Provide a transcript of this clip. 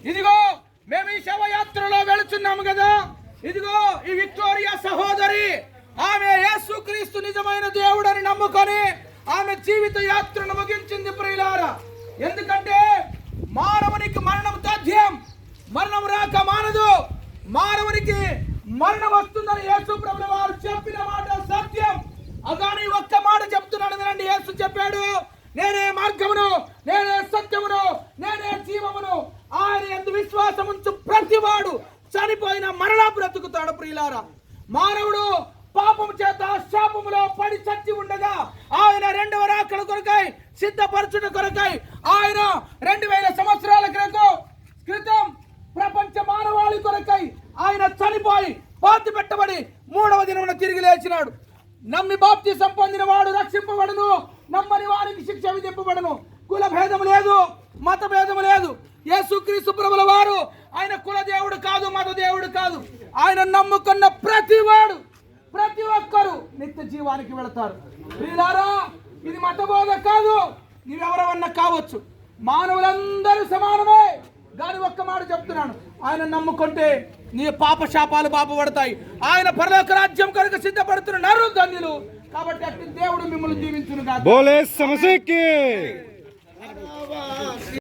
ఇదిగో మేము ఈ శవయాత్రలో వెళుతున్నాము కదా. ఇదిగో ఈ విక్టోరియా సహోదరి ఆమె యేసుక్రీస్తు నిజమైన దేవుడని నమ్ముకొని ఆమె జీవిత యాత్రను ముగించింది ప్రియులారా. ఎందుకంటే మానవునికి మరణం తథ్యం, మరణం రాక మానదు. మానవునికి మరణం వస్తుందని యేసు ప్రభువు వారు చెప్పిన మాట సత్యం. అగాని ఒక్క మాట చెప్తున్నాడు వినండి. యేసు చెప్పాడు, నేనే మార్గమును, నేనే సత్యమును, నేనే జీవమును. ఆయన యందు విశ్వాసం ఉంచు ప్రతివాడు చనిపోయిన మరలా బ్రతుకుతాడు. ప్రియులారా, మానవుడు పాపము చేత శాపములో పడి చచ్చి ఉండగా ఆయన రెండవ రాకడ కొరకై సిద్ధపరచుట కొరకై ఆయన 2000 సంవత్సరాల క్రితం ప్రపంచ మానవాళి కొరకై ఆయన చనిపోయి పాతి పెట్టబడి 3వ దినమున తిరిగి లేచినాడు. నమ్మి బాప్తిసం పొందిన వాడు రక్షింపబడును, నమ్మని వారికి శిక్ష విధింపబడును. కుల భేదము లేదు, మత భేదము లేదు. యేసుక్రీస్తు ప్రభుల వారు ఆయన కుల దేవుడు కాదు, మత దేవుడు కాదు. ఆయన నమ్ముకున్న ప్రతి ఒక్కరు నిత్య జీవానికి వెళతారు. వీళ్ళారా, ఇది మతబోధ కాదు. నీవెవరవన్నా కావచ్చు, మానవులందరూ సమానమే. గాని ఒక్క మాట చెప్తున్నాను, ఆయన నమ్ముకుంటే నీ పాప శాపాలు బాపబడతాయి. ఆయన పరలోక రాజ్యం కొరకు సిద్ధపడుతున్న నరు ధన్యులు. కాబట్టి అట్టి దేవుడు మిమ్మల్ని దీవించును గాక.